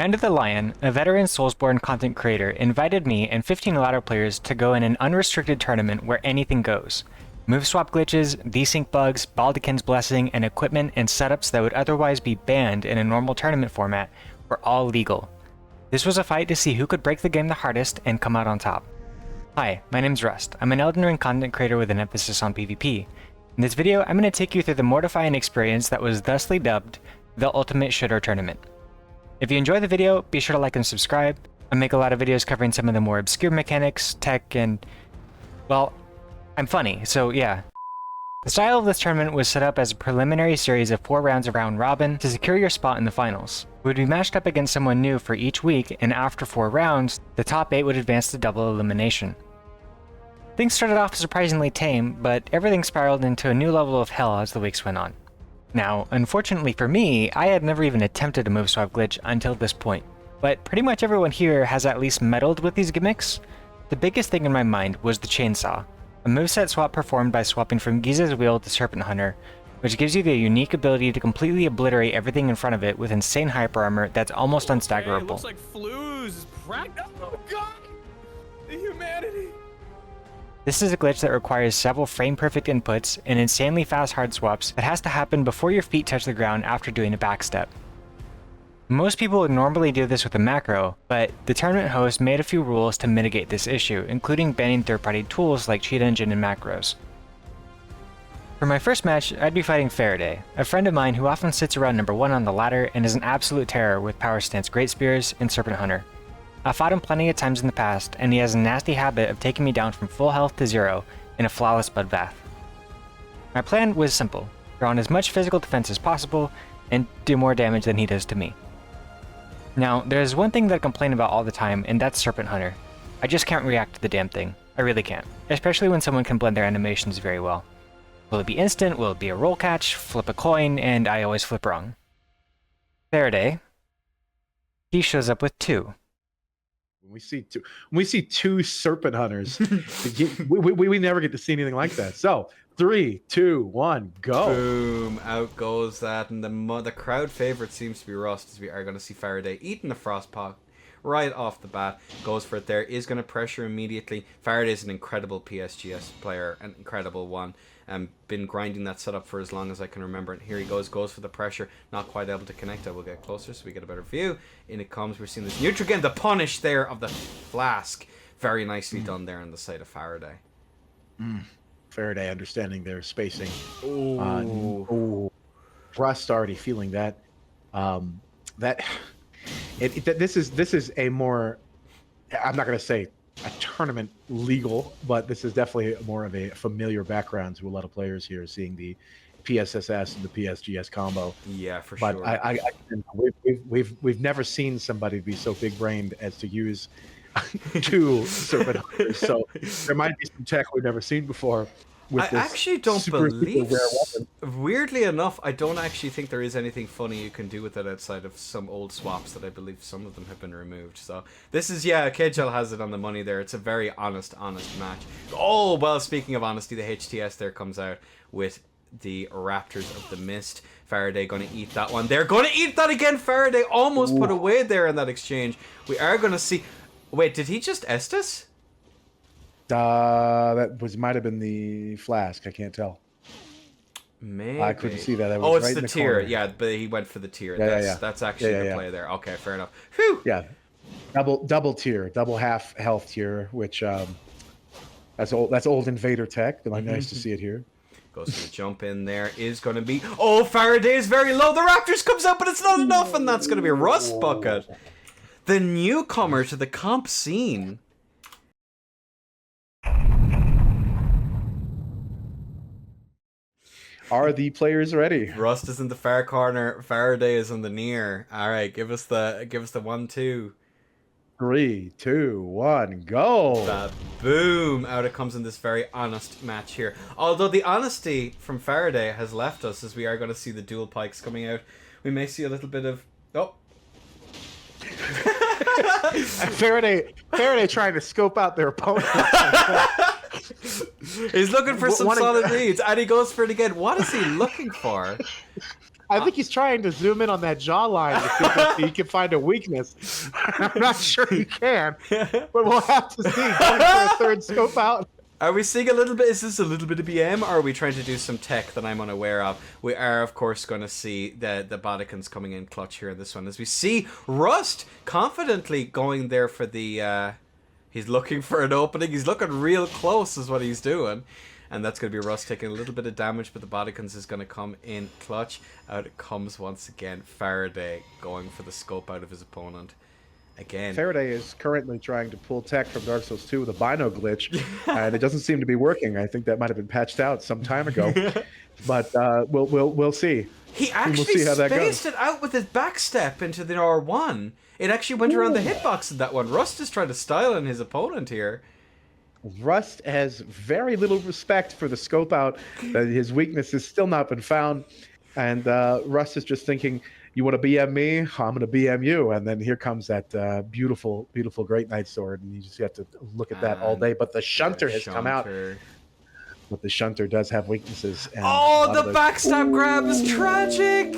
End of the Lion, a veteran Soulsborne content creator, invited me and 15 ladder players to go in an unrestricted tournament where anything goes. Move swap glitches, desync bugs, Baldachin's Blessing, and equipment and setups that would otherwise be banned in a normal tournament format were all legal. This was a fight to see who could break the game the hardest and come out on top. Hi, my name's Rust. I'm an Elden Ring content creator with an emphasis on PvP. In this video, I'm going to take you through the mortifying experience that was thusly dubbed the Ultimate Shitter Tournament. If you enjoy the video, be sure to like and subscribe. I make a lot of videos covering some of the more obscure mechanics, tech, and, well, I'm funny, so yeah. The style of this tournament was set up as a preliminary series of 4 rounds of round robin to secure your spot in the finals. We would be matched up against someone new for each week, and after 4 rounds, the top 8 would advance to double elimination. Things started off surprisingly tame, but everything spiraled into a new level of hell as the weeks went on. Now, unfortunately for me, I had never even attempted a move swap glitch until this point, but pretty much everyone here has at least meddled with these gimmicks. The biggest thing in my mind was the Chainsaw, a moveset swap performed by swapping from Giza's Wheel to Serpent Hunter, which gives you the unique ability to completely obliterate everything in front of it with insane hyper armor that's almost unstaggerable. It looks like Flues is oh god! The humanity! This is a glitch that requires several frame-perfect inputs and insanely fast hard swaps that has to happen before your feet touch the ground after doing a backstep. Most people would normally do this with a macro, but the tournament host made a few rules to mitigate this issue, including banning third-party tools like Cheat Engine and macros. For my first match, I'd be fighting Faraday, a friend of mine who often sits around number 1 on the ladder and is an absolute terror with Power Stance Great Spears and Serpent Hunter. I've fought him plenty of times in the past, and he has a nasty habit of taking me down from full health to 0 in a flawless bloodbath. My plan was simple: draw on as much physical defense as possible, and do more damage than he does to me. Now, there's one thing that I complain about all the time, and that's Serpent Hunter. I just can't react to the damn thing. I really can't. Especially when someone can blend their animations very well. Will it be instant? Will it be a roll catch? Flip a coin? And I always flip wrong. Faraday. He shows up with 2. When we see two Serpent Hunters, we never get to see anything like that. So 3, 2, 1, go! Boom! Out goes that, and the crowd favorite seems to be Rust, as we are going to see Faraday eating the Frostpot right off the bat. Goes for it there, is going to pressure immediately. Faraday is an incredible PSGS player, an incredible one. Been grinding that setup for as long as I can remember. And here he goes for the pressure. Not quite able to connect. I will get closer so we get a better view. In it comes. We're seeing this neutral again. The punish there of the flask. Very nicely done there on the side of Faraday. Faraday understanding their spacing. Ooh. Rust already feeling that. This is a more, I'm not going to say a tournament legal, but this is definitely more of a familiar background to a lot of players here, seeing the PSSS and the PSGS combo. Yeah, for but sure. We've never seen somebody be so big-brained as to use 2 Serpent Hunters. So there might be some tech we've never seen before. I actually don't believe, rare weapon. weirdly enough, I don't actually think there is anything funny you can do with it outside of some old swaps that I believe some of them have been removed. So this is, yeah, KJL has it on the money there. It's a very honest match. Oh, well, speaking of honesty, the HTS there comes out with the Raptors of the Mist. Faraday going to eat that one. They're going to eat that again. Faraday almost put away there in that exchange. We are going to see... Wait, did he just Estus? That might have been the flask. I can't tell. Maybe. I couldn't see that. That oh, was it's right the in the tier. corner. Yeah, but he went for the tier. Yeah, That's actually the play there. Okay, fair enough. Whew. Yeah, double tier, double half health tier, which that's old Invader tech. Nice to see it here. Goes for the jump in there. Is going to be... Oh, Faraday is very low. The Raptors comes out, but it's not enough, and that's going to be a Rust bucket. The newcomer to the comp scene. Are the players ready? Rust is in the far corner. Faraday is in the near. All right, give us the 1-2. 3, 2, 1, go! Boom! Out it comes in this very honest match here. Although the honesty from Faraday has left us, as we are going to see the dual pikes coming out. We may see a little bit of... Oh! Faraday trying to scope out their opponent. He's looking for some solid reads, and he goes for it again. What is he looking for? I think he's trying to zoom in on that jawline to see if he can find a weakness. I'm not sure he can, but we'll have to see. Going for a third scope out. Are we seeing a little bit? Is this a little bit of BM, or are we trying to do some tech that I'm unaware of? We are, of course, going to see the Bodikins coming in clutch here in this one, as we see Rust confidently going there for the. He's looking for an opening. He's looking real close, is what he's doing, and that's going to be Rust taking a little bit of damage, but the Bodikins is going to come in clutch. Out it comes once again. Faraday going for the scope out of his opponent. Again. Faraday is currently trying to pull tech from Dark Souls 2 with a Bino glitch, and it doesn't seem to be working. I think that might have been patched out some time ago, but we'll see. He actually spaced it out with his backstep into the R1. It actually went around the hitbox in that one. Rust is trying to style on his opponent here. Rust has very little respect for the scope out. His weakness has still not been found, and Rust is just thinking, you want to BM me? I'm going to BM you. And then here comes that beautiful, beautiful Great Knight sword. And you just have to look at that all day. But the Shunter has come out. But the Shunter does have weaknesses. And the backstab grab is tragic.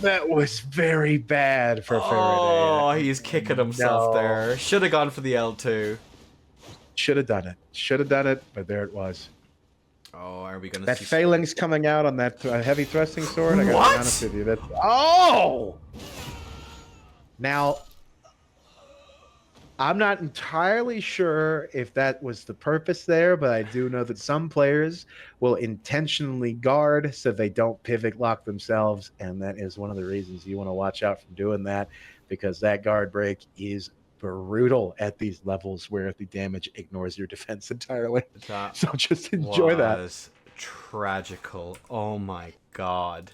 That was very bad for Faraday. Oh, he's kicking himself there. Should have gone for the L2. Should have done it. Should have done it, but there it was. Oh, are we going to that see... phalanx coming out on that heavy thrusting sword? I gotta What? be honest with you. That's... Oh! Now, I'm not entirely sure if that was the purpose there, but I do know that some players will intentionally guard so they don't pivot lock themselves, and that is one of the reasons you want to watch out from doing that, because that guard break is brutal at these levels where the damage ignores your defense entirely. So just enjoy that. That was tragical. Oh my god.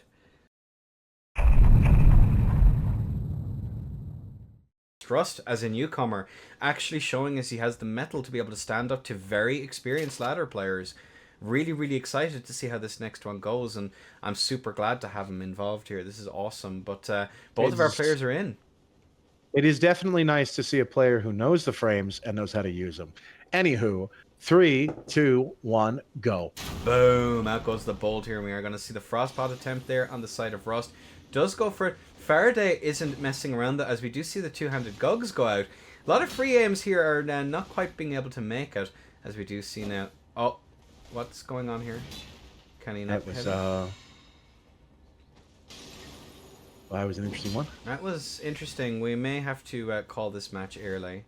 Rust, as a newcomer, actually showing us he has the mettle to be able to stand up to very experienced ladder players. Really, really excited to see how this next one goes, and I'm super glad to have him involved here. This is awesome, but both of our players are in. It is definitely nice to see a player who knows the frames and knows how to use them. Anywho, 3, 2, 1, go. Boom! Out goes the bolt here, and we are going to see the Frostpot attempt there on the side of Rust. Does go for it. Faraday isn't messing around, as we do see the two-handed Gugs go out. A lot of free aims here are now not quite being able to make it, as we do see now. Oh, what's going on here? Can he not hit it? Well, that was an interesting one. That was interesting. We may have to call this match early.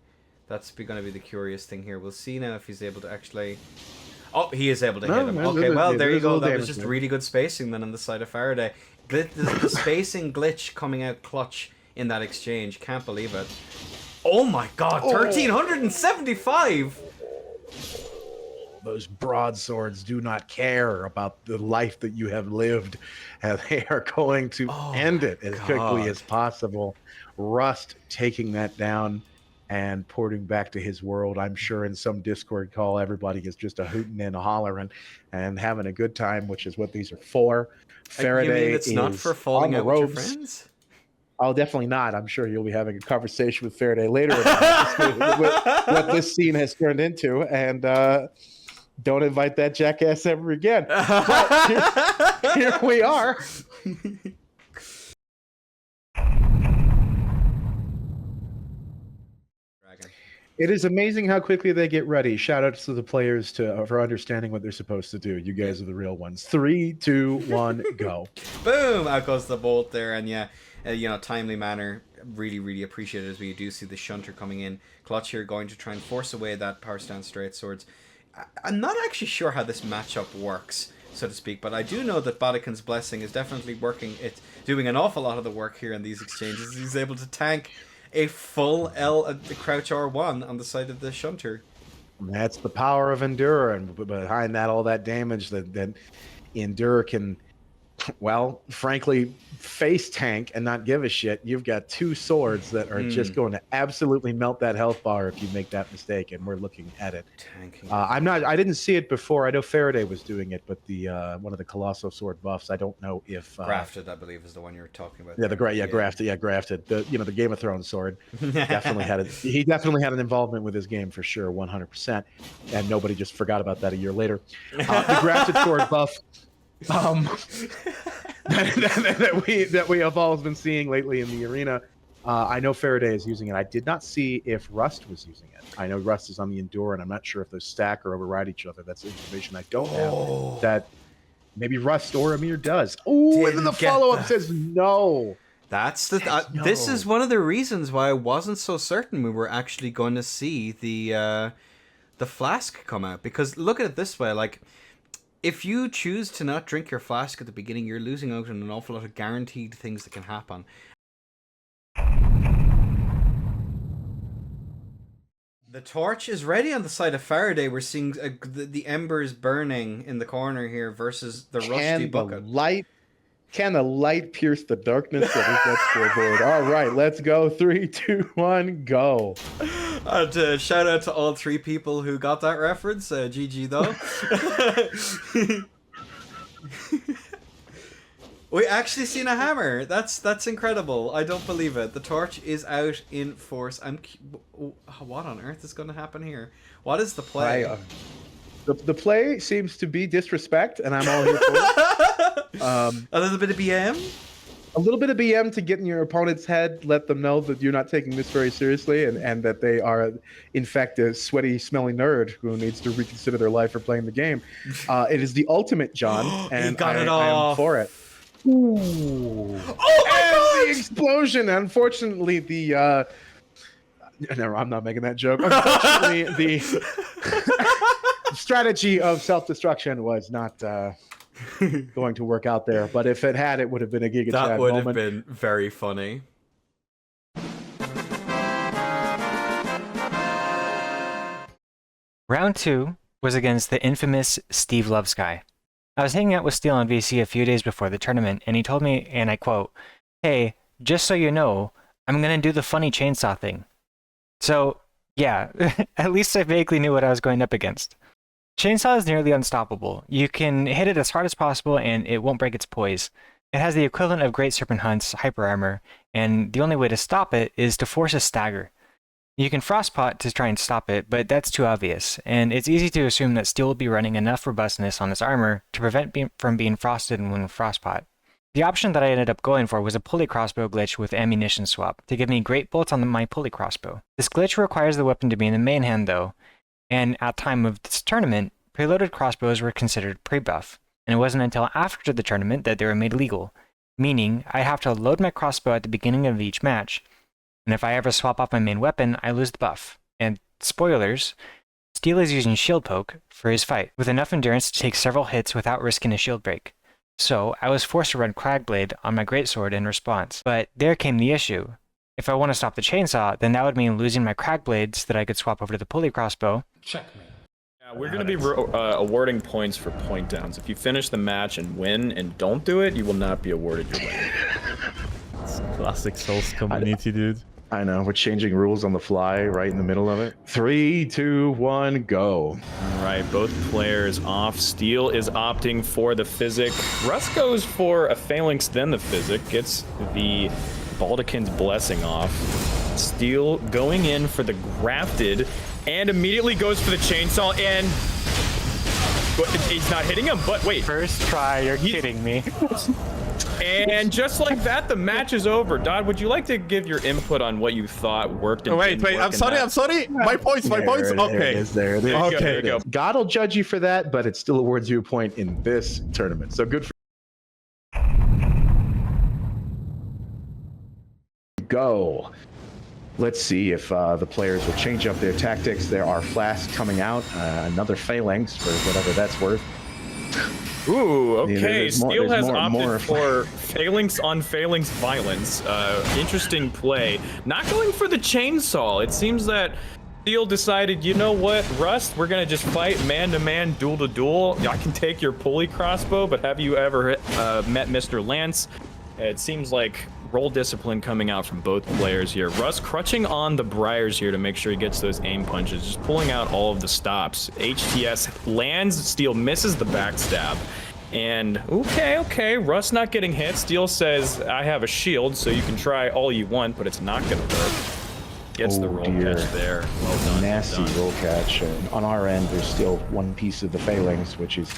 That's going to be the curious thing here. We'll see now if he's able to actually... Oh, he is able to hit him. Okay, well, there you go. That was just really good spacing then on the side of Faraday. The spacing glitch coming out clutch in that exchange. Can't believe it. Oh my god, 1,375! Those broadswords do not care about the life that you have lived, and they are going to end it as quickly as possible. Rust taking that down and porting back to his world. I'm sure in some Discord call, everybody is just a hooting and a hollering and having a good time, which is what these are for. Faraday, you mean it's not for falling out with your friends? Oh, definitely not. I'm sure you'll be having a conversation with Faraday later about what this scene has turned into, and don't invite that jackass ever again. But here we are. It is amazing how quickly they get ready. Shout outs to the players for understanding what they're supposed to do. You guys are the real ones. 3, 2, 1, go. Boom! Out goes the bolt there, and yeah, timely manner. Really, really appreciate it as we do see the Shunter coming in. Clutch here going to try and force away that Power Stance Straight Swords. I'm not actually sure how this matchup works, so to speak, but I do know that Bodikin's Blessing is definitely working. It's doing an awful lot of the work here in these exchanges. He's able to tank a full the crouch R1 on the side of the Shunter. That's the power of Endure, and behind that, all that damage that Endure can, well, frankly, face tank and not give a shit. You've got two swords that are just going to absolutely melt that health bar if you make that mistake, and we're looking at it. I didn't see it before. I know Faraday was doing it, but the one of the Colossal Sword buffs, I don't know if Grafted, I believe, is the one you were talking about. Yeah, Grafted. The the Game of Thrones sword definitely had it. He definitely had an involvement with his game for sure, 100%, and nobody just forgot about that a year later. The Grafted sword buff. that we have all been seeing lately in the arena. I know Faraday is using it. I did not see if Rust was using it. I know Rust is on the Endure, and I'm not sure if those stack or override each other. That's information I don't have. That maybe Rust or Amir does. Oh, and then the follow-up says no. That's the. This is one of the reasons why I wasn't so certain we were actually going to see the flask come out. Because look at it this way, like, if you choose to not drink your flask at the beginning, you're losing out on an awful lot of guaranteed things that can happen. The torch is ready on the side of Faraday. We're seeing the embers burning in the corner here versus the rusty bucket. Can the light pierce the darkness of that scoreboard? All right, let's go. 3, 2, 1, go. Shout out to all 3 people who got that reference. GG though. We actually seen a hammer. That's incredible. I don't believe it. The torch is out in force. What on earth is going to happen here? What is the play? The play seems to be disrespect, and I'm all here for it. A little bit of BM? A little bit of BM to get in your opponent's head, let them know that you're not taking this very seriously, and that they are, in fact, a sweaty, smelly nerd who needs to reconsider their life for playing the game. It is the ultimate, John, and I am for it. Ooh. Oh my God! The explosion! Unfortunately, the... No, I'm not making that joke. Unfortunately, the strategy of self-destruction was not going to work out there. But if it had, it would have been a Giga Chad moment. That would have been very funny. Round 2 was against the infamous Steve Lovesky. I was hanging out with Steel on VC a few days before the tournament, and he told me, and I quote, "Hey, just so you know, I'm gonna do the funny chainsaw thing." So, yeah, at least I vaguely knew what I was going up against. Chainsaw is nearly unstoppable. You can hit it as hard as possible and it won't break its poise. It has the equivalent of Great Serpent Hunt's hyper armor, and the only way to stop it is to force a stagger. You can frostpot to try and stop it, but that's too obvious, and it's easy to assume that Steel will be running enough robustness on its armor to prevent from being frosted when frostpot. The option that I ended up going for was a pulley crossbow glitch with ammunition swap to give me great bolts on my pulley crossbow. This glitch requires the weapon to be in the main hand though, and at time of this tournament, preloaded crossbows were considered pre-buff, and it wasn't until after the tournament that they were made legal, meaning I have to load my crossbow at the beginning of each match, and if I ever swap off my main weapon, I lose the buff. And spoilers, Steel is using shield poke for his fight, with enough endurance to take several hits without risking a shield break. So I was forced to run Cragblade on my greatsword in response. But there came the issue. If I want to stop the chainsaw, then that would mean losing my Cragblades that I could swap over to the pulley crossbow. Checkmate. Yeah, we're going to be awarding points for point downs. If you finish the match and win and don't do it, you will not be awarded your win. Classic Souls community, dude. I know, we're changing rules on the fly right in the middle of it. 3, 2, 1, go. All right, both players off. Steel is opting for the Physic. Russ goes for a Phalanx, then the Physic. Gets the Baldekin's Blessing off. Steel going in for the Grafted and immediately goes for the Chainsaw and... He's not hitting him, but wait. First try, you're kidding me. And just like that, the match is over. Dodd, would you like to give your input on what you thought worked and wait, I'm sorry. My points. Okay. There it is. Okay. There you go. God will judge you for that, but it still awards you a point in this tournament. So good for go. Let's see if the players will change up their tactics. There are flasks coming out. Another Phalanx for whatever that's worth. Ooh, okay. Yeah, Steel has opted for Phalanx on Phalanx violence. Interesting play. Not going for the chainsaw. It seems that Steel decided, you know what, Rust, we're going to just fight man-to-man, duel-to-duel. I can take your pulley crossbow, but have you ever met Mr. Lance? It seems like roll discipline coming out from both players here. Russ crutching on the Briars here to make sure he gets those aim punches, just pulling out all of the stops. HTS lands, Steel misses the backstab. And okay, Russ not getting hit. Steel says, I have a shield, so you can try all you want, but it's not gonna work. Gets the Oh, roll dear. catch there. Well done. Nasty well done. roll catch. And on our end, there's still one piece of the Phalanx, which is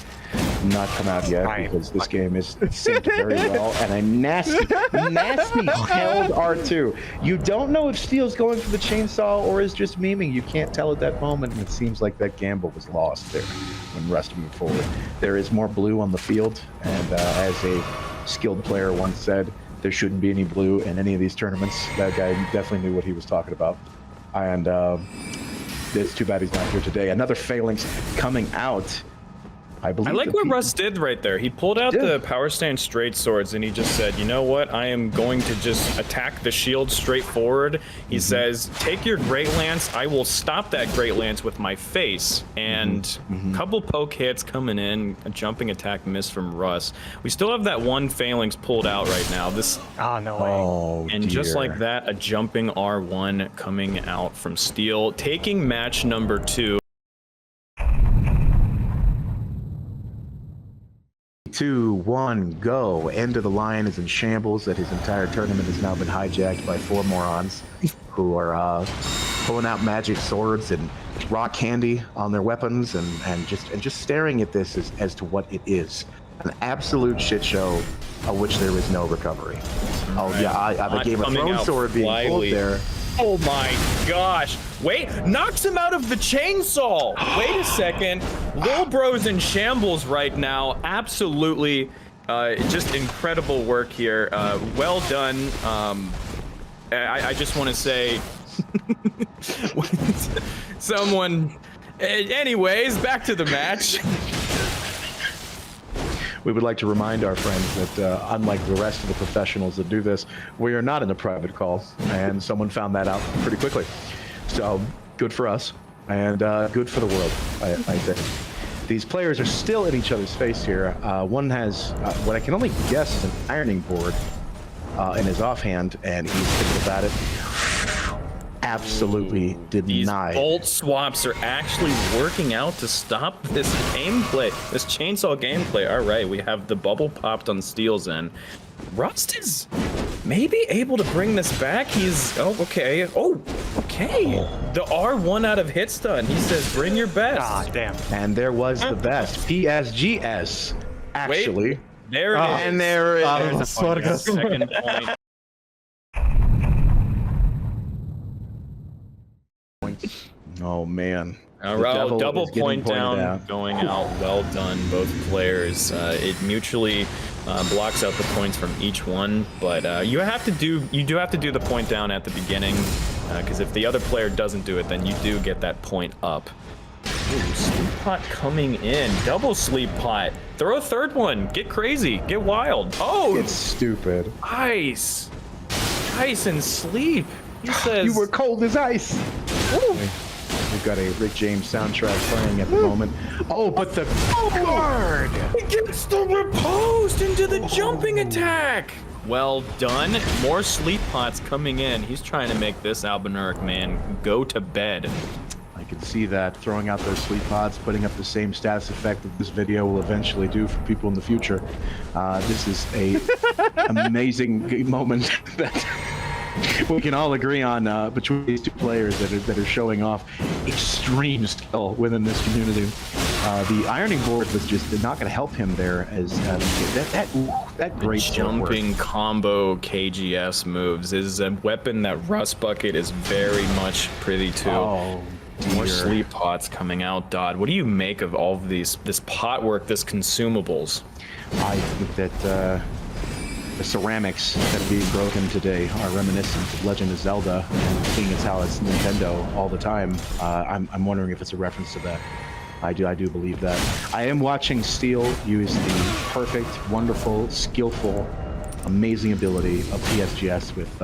not come out yet Right. because this game is synced very well. And a nasty held R2. You don't know if Steel's going for the chainsaw or is just memeing. You can't tell at that moment. And it seems like that gamble was lost there when Rust moved forward. There is more blue on the field. And as a skilled player once said, there shouldn't be any blue in any of these tournaments. That guy definitely knew what he was talking about. And it's too bad he's not here today. Another Phalanx coming out. I believe. I like the what pe- Russ did right there. He pulled out Yeah. the power stance straight swords and he just said, you know what? I am going to just attack the shield straight forward. He says, take your Great Lance. I will stop that Great Lance with my face. And a couple poke hits coming in, a jumping attack miss from Russ. We still have that one Phalanx pulled out right now. This Oh, no way. Oh, And just dear. like that, a jumping R1 coming out from Steel, taking match number 2. 2, 1, go. End of the line is in shambles. That his entire tournament has now been hijacked by 4 morons who are pulling out magic swords and rock candy on their weapons and just staring at this as to what it is. An absolute shit show of which there is no recovery. Oh yeah, I the Not Game of coming Thrones out sword being pulled flyleaf. there. Oh my gosh. Wait, knocks him out of the chainsaw. Wait a second. Lil Bro's in shambles right now. Absolutely just incredible work here. Well done. I just want to say someone anyways, back to the match. We would like to remind our friends that unlike the rest of the professionals that do this, we are not in a private call, and someone found that out pretty quickly. So good for us, and good for the world, I think. These players are still in each other's face here. One has what I can only guess is an ironing board in his offhand, and he's thinking about it. Absolutely These denied. bolt swaps are actually working out to stop this gameplay, this chainsaw gameplay. All right, we have the bubble popped on Steel's end. Rust is maybe able to bring this back. He's, oh, okay. Oh, okay. The R1 out of hit stun. He says, bring your best. Ah, damn. And there was the best. PSGS, actually. Wait, there it is. And there it There's is. a point. Second point. Oh, man. All The right, devil double is getting point pointed down, out. going out. Well done, both players. It mutually blocks out the points from each one, but you do have to do the point down at the beginning, because if the other player doesn't do it, then you do get that point up. Ooh, sleep pot coming in, double sleep pot. Throw a third one. Get crazy. Get wild. Oh, It's stupid. ice and sleep. He says. You were cold as ice. We've got a Rick James soundtrack playing at the moment. Oh, but the guard! He gets the riposte into the jumping attack. Well done. More sleep pots coming in. He's trying to make this Albinauric man go to bed. I can see that throwing out those sleep pods, putting up the same status effect that this video will eventually do for people in the future. This is a amazing moment that we can all agree on between these two players that are showing off extreme skill within this community. The ironing board was just not going to help him there, as that great Jumping combo KGS moves is a weapon that Rust Bucket is very much privy to. Oh, More dear. sleep pots coming out, Dodd. What do you make of all of this pot work, this consumables? I think that the ceramics that are being broken today are reminiscent of Legend of Zelda, and seeing as how it's Nintendo all the time, I'm wondering if it's a reference to that. I do believe that. I am watching Steel use the perfect, wonderful, skillful, amazing ability of PSGS with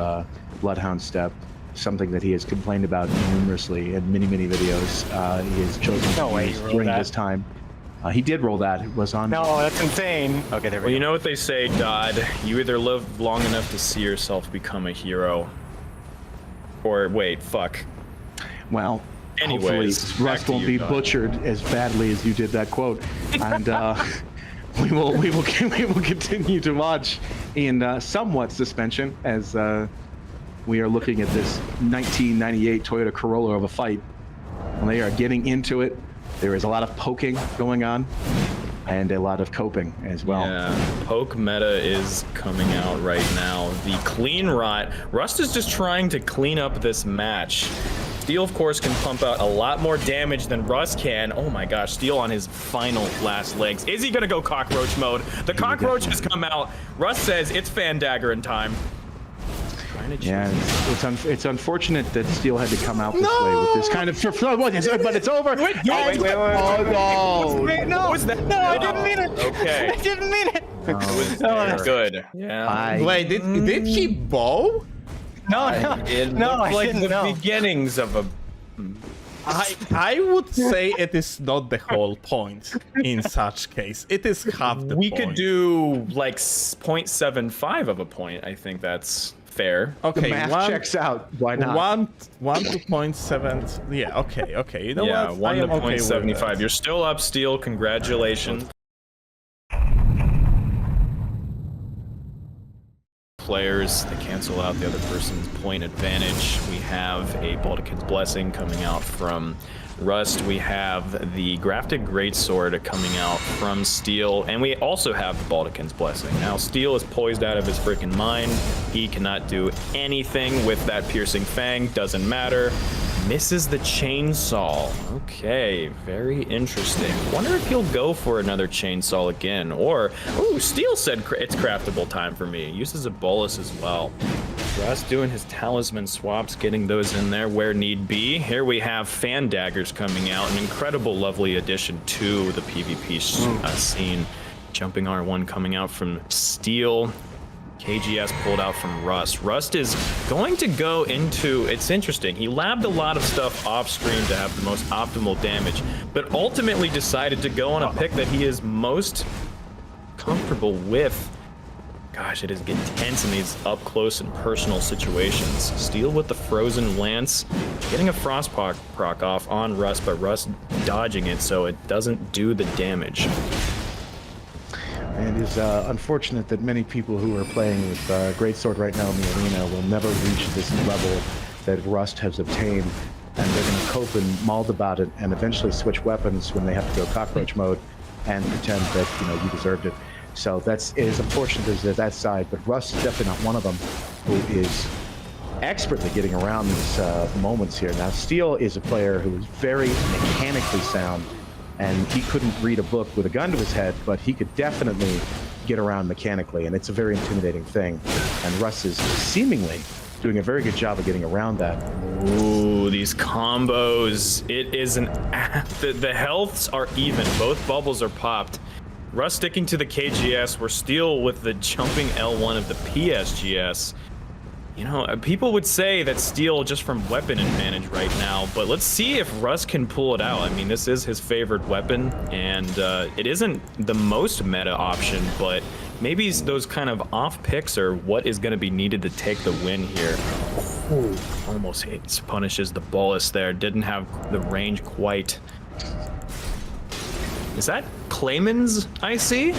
Bloodhound Step, something that he has complained about numerously in many videos. He has chosen No to way use he rolled during that. this time. He did roll that. It was on. No, that's insane. Okay, there we Well, go. you know what they say, Dodd. You either live long enough to see yourself become a hero, or wait, fuck. Well, Anyways, hopefully back Rust to won't you, be Dodd. butchered as badly as you did that quote, and we will continue to watch in somewhat suspension as we are looking at this 1998 Toyota Corolla of a fight. When they are getting into it, there is a lot of poking going on and a lot of coping as well. Yeah, poke meta is coming out right now. The clean rot. Rust is just trying to clean up this match. Steel, of course, can pump out a lot more damage than Rust can. Oh my gosh, Steel on his final last legs. Is he gonna go cockroach mode? The cockroach has come out. Rust says it's fan dagger in time. Yeah, it's unfortunate that Steel had to come out this way with this kind of. But it's over. Wait. Oh no! Wait, no. What was that? No, I didn't mean it. Okay. I didn't mean it. Good. Yeah. Wait, did he bow? No, It no, looked I like didn't the know. beginnings of a. I would say it is not the whole point in such case. It is half the We point. could do like 0.75 of a point. I think that's fair. The math checks out. Why not? 1 to 0.7. Yeah, okay. You know Yeah, what? 1 I to am okay with 0.75. that. You're still up, Steel. Congratulations. Players that cancel out the other person's point advantage. We have a Baldekin's Blessing coming out from Rust. We have the Grafted Greatsword coming out from Steel, and we also have the Baldekin's Blessing. Now, Steel is poised out of his freaking mind. He cannot do anything with that Piercing Fang. Doesn't matter. Misses the chainsaw. Okay, very interesting. Wonder if he'll go for another chainsaw again, or Steel said it's craftable time for me. Uses a bolus as well. Rust doing his talisman swaps, getting those in there where need be. Here we have fan daggers coming out, an incredible, lovely addition to the PvP scene. Jumping R1 coming out from Steel. KGS pulled out from Rust. Rust is going to go into, it's interesting, he labbed a lot of stuff off screen to have the most optimal damage, but ultimately decided to go on a pick that he is most comfortable with. Gosh, it is getting tense in these up close and personal situations. Steel with the Frozen Lance, getting a Frost proc off on Rust, but Rust dodging it so it doesn't do the damage. And it is unfortunate that many people who are playing with Greatsword right now in the arena will never reach this level that Rust has obtained, and they're going to cope and mauled about it and eventually switch weapons when they have to go cockroach mode and pretend that you deserved it. So it is unfortunate there's that side, but Rust is definitely not one of them who is expertly getting around these moments here. Now, Steel is a player who is very mechanically sound, and he couldn't read a book with a gun to his head, but he could definitely get around mechanically, and it's a very intimidating thing. And Russ is seemingly doing a very good job of getting around that. Ooh, these combos. It is the healths are even. Both bubbles are popped. Russ sticking to the KGS. We're Steel with the jumping L1 of the PSGS. People would say that Steel just from weapon advantage right now, but let's see if Russ can pull it out. I mean, this is his favorite weapon, and it isn't the most meta option, but maybe those kind of off picks are what is going to be needed to take the win here. Ooh, almost hits, punishes the bolus there. Didn't have the range quite. Is that Clayman's I see?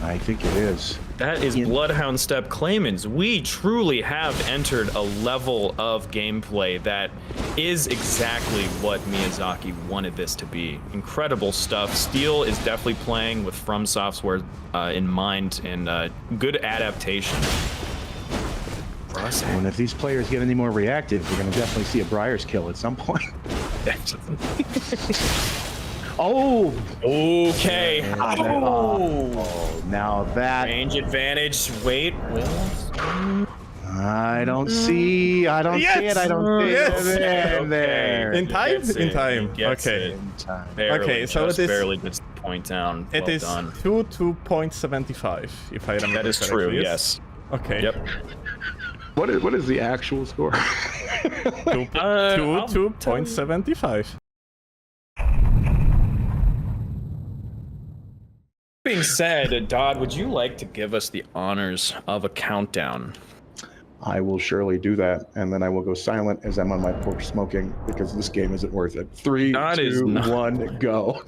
I think it is. That is Bloodhound Step Claymans. We truly have entered a level of gameplay that is exactly what Miyazaki wanted this to be. Incredible stuff. Steel is definitely playing with From Software in mind, and good adaptation. And if these players get any more reactive, we're going to definitely see a Briar's kill at some point. Oh! Okay. Oh, now that... Range advantage. Wait. I don't see it. I don't see it. There. In time? In time. Okay. Barely, Okay, so just it is- barely just point down. It Well is done. 2 to 0.75, if I remember That is correctly. true, yes. Okay. Yep. What is the actual score? 2 I'll to tell you. 0.75. Being said, Dodd, would you like to give us the honors of a countdown? I will surely do that, and then I will go silent as I'm on my porch smoking because this game isn't worth it. 3, That is 2, not- 1, go.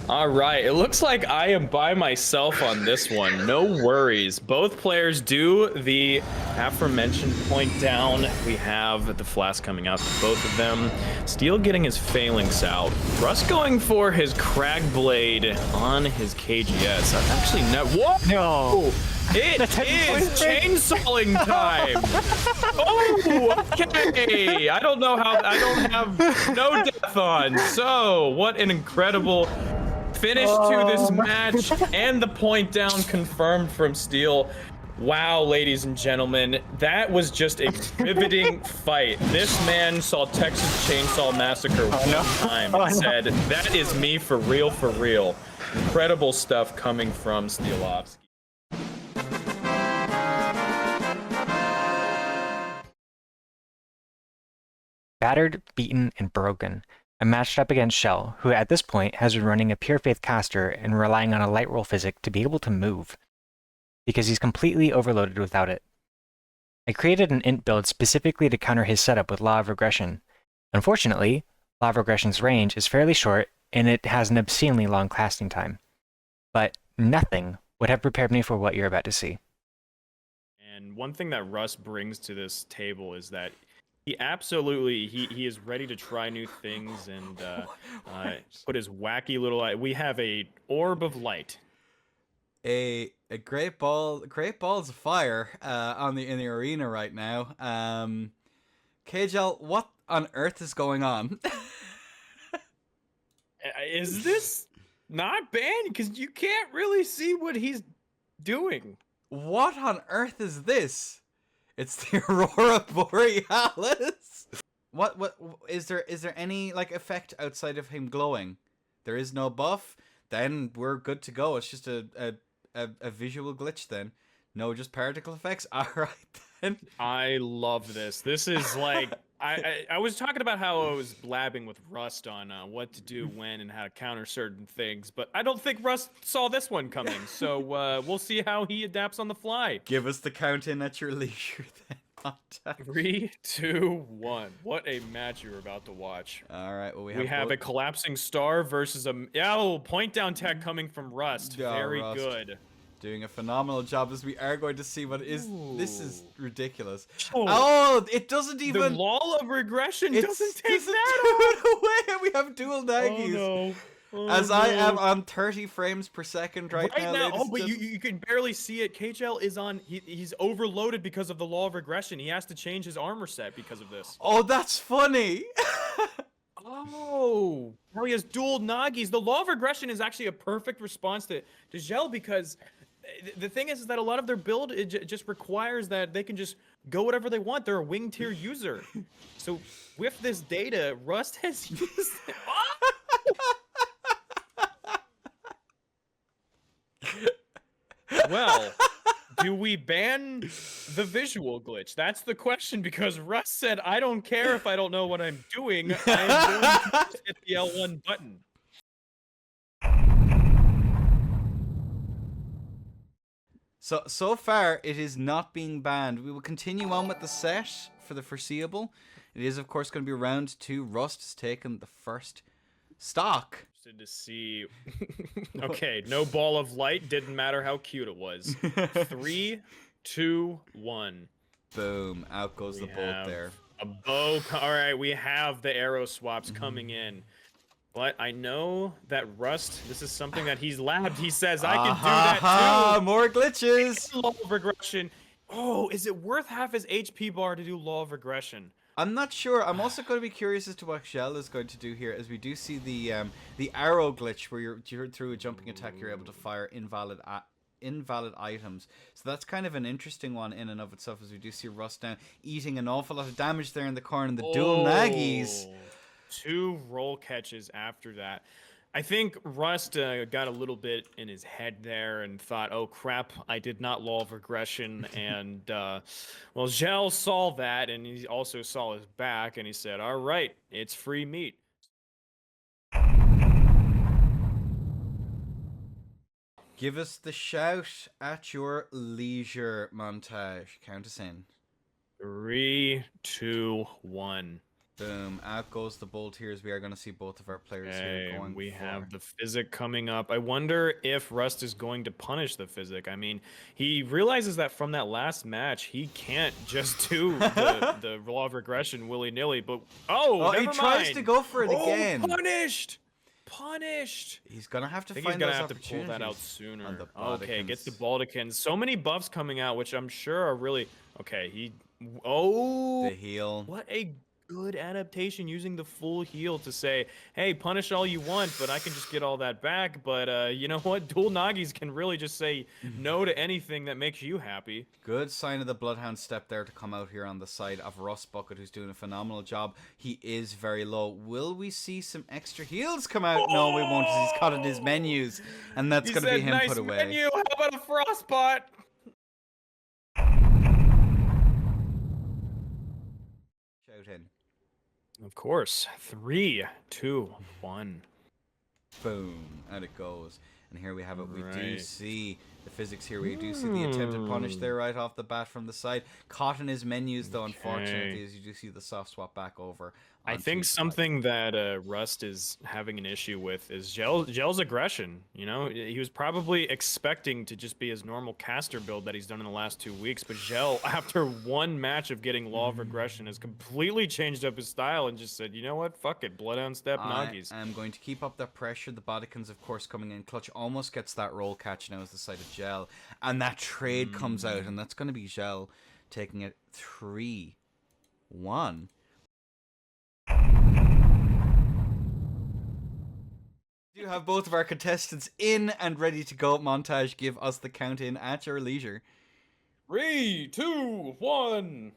All right, it looks like I am by myself on this one. No worries. Both players do the aforementioned point down. We have the flask coming out to both of them. Steel getting his phalanx out. Russ going for his crag blade on his KGS. I'm actually not. What? No. It is chainsawing time. Oh, okay. I don't know how. I don't have no death on. So, what an incredible finish to this match, and the point down confirmed from Steel. Wow, ladies and gentlemen, that was just a riveting fight. This man saw Texas Chainsaw Massacre one time and said, "That is me for real, for real." Incredible stuff coming from Steelovski. Battered, beaten, and broken. I matched up against Shell, who at this point has been running a Pure Faith caster and relying on a light roll physic to be able to move, because he's completely overloaded without it. I created an int build specifically to counter his setup with Law of Regression. Unfortunately, Law of Regression's range is fairly short and it has an obscenely long casting time. But nothing would have prepared me for what you're about to see. And one thing that Russ brings to this table is that he absolutely he is ready to try new things and put his wacky little eye. We have a orb of light. A great balls of fire in the arena right now. KJL, what on earth is going on? Is this not banned? Because you can't really see what he's doing. What on earth is this? It's the Aurora Borealis. What is there any like effect outside of him glowing? There is no buff. Then we're good to go. It's just a visual glitch then. No, just particle effects. All right then. I love this. This is like I was talking about how I was blabbing with Rust on what to do when and how to counter certain things, but I don't think Rust saw this one coming. So we'll see how he adapts on the fly. Give us the count in at your leisure then. Montage. 3, 2, 1. What a match you're about to watch. All right. Well, We have a collapsing star versus a point down tech coming from Rust. Yeah, Very Rust. good. Doing a phenomenal job, as we are going to see what is. This is ridiculous. Oh. Oh, it doesn't The even. law of regression It doesn't take doesn't that do it away. We have dual Nagis. Oh, no. Oh, As I no. am on 30 frames per second right now. Oh, ladies but and you can barely see it. KHL is on. He's overloaded because of the law of regression. He has to change his armor set because of this. Oh, that's funny. Oh, now he has dual Nagis. The law of regression is actually a perfect response to Gel because the thing is that a lot of their build just requires that they can just go whatever they want. They're a wing tier user. So with this data, Rust has used it. Well, do we ban the visual glitch? That's the question, because Russ said, I don't care if I don't know what I'm doing. I'm going to just hit the L1 button. So far, it is not being banned. We will continue on with the set for the foreseeable. It is, of course, going to be round 2. Rust has taken the first stock. Interested to see. Okay, no ball of light. Didn't matter how cute it was. 3, 2, 1. Boom. Out goes the bolt there. A bow. All right, we have the arrow swaps coming in. But I know that Rust, this is something that he's labbed. He says, I can do that too. More glitches. Law of regression. Oh, is it worth half his HP bar to do law of regression? I'm not sure. I'm also going to be curious as to what Shell is going to do here, as we do see the arrow glitch where you're through a jumping attack, you're able to fire invalid items. So that's kind of an interesting one in and of itself, as we do see Rust now eating an awful lot of damage there in the corner, and the dual Nagis. 2 roll catches after that. I think Rust got a little bit in his head there and thought, oh crap, I did not law of regression. And, well, Gel saw that, and he also saw his back, and he said, all right, it's free meat. Give us the shout at your leisure, Montage. Count us in. 3, 2, 1. Boom. Out goes the bolt here as we are going to see both of our players here Okay, going we for. have the Physic coming up. I wonder if Rust is going to punish the Physic. I mean, he realizes that from that last match, he can't just do the Law of Regression willy-nilly, but he never tries mind. to go for it again. Punished! Punished! He's going to have to I think he's find gonna those have to pull that out opportunities sooner. on the Okay, gets the Baldikins. Baldikins. So many buffs coming out, which I'm sure are really okay. The Oh, heal. what a good adaptation using the full heal to say, hey, punish all you want, but I can just get all that back. But you know what? Dual Nagis can really just say no to anything that makes you happy. Good sign of the Bloodhound step there to come out here on the side of Rust Bucket, who's doing a phenomenal job. He is very low. Will we see some extra heals come out? No, we won't, as he's caught in his menus, and that's He going to be said, him nice put away. menu. How about a Frostbot? Shout in. Of course. 3, 2, 1. Boom, out it goes. And here we have it. We do Right. see the physics here. We do see the attempted punish there right off the bat from the side. Caught in his menus, though, unfortunately, Okay. as you do see the soft swap back over. I onto think the side. something that Rust is having an issue with is Gel's aggression. You know, he was probably expecting to just be his normal caster build that he's done in the last 2 weeks, but Gel, after one match of getting Law of Regression, has completely changed up his style and just said, you know what, fuck it, Bloodhound Step Nagis. I am going to keep up that pressure. The Bodykins, of course, coming in clutch. Almost gets that roll catch now as the side of Gel. And that trade comes out, and that's going to be Gel taking it 3-1. We do have both of our contestants in and ready to go. Montage, give us the count in at your leisure. 3, 2, 1.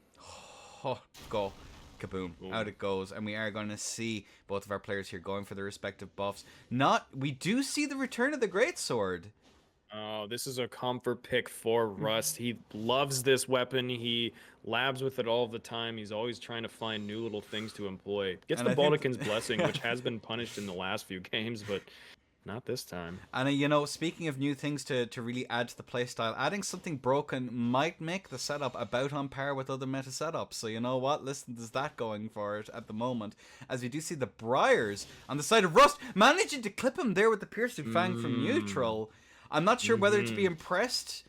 Oh, go. Kaboom. Out it goes. And we are going to see both of our players here going for their respective buffs. We do see the return of the Greatsword. Oh, this is a comfort pick for Rust. He loves this weapon. He labs with it all the time. He's always trying to find new little things to employ. Gets And the I think- Baldikins Blessing, which has been punished in the last few games, but not this time. And speaking of new things to really add to the playstyle, adding something broken might make the setup about on par with other meta setups. So you know what? Listen, there's that going for it at the moment. As we do see the Briars on the side of Rust managing to clip him there with the Piercing Fang from neutral. I'm not sure whether to be impressed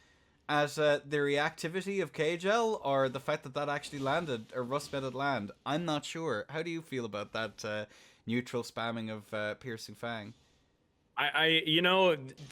at the reactivity of KGL or the fact that actually landed, or Rust made it land. I'm not sure. How do you feel about that neutral spamming of Piercing Fang?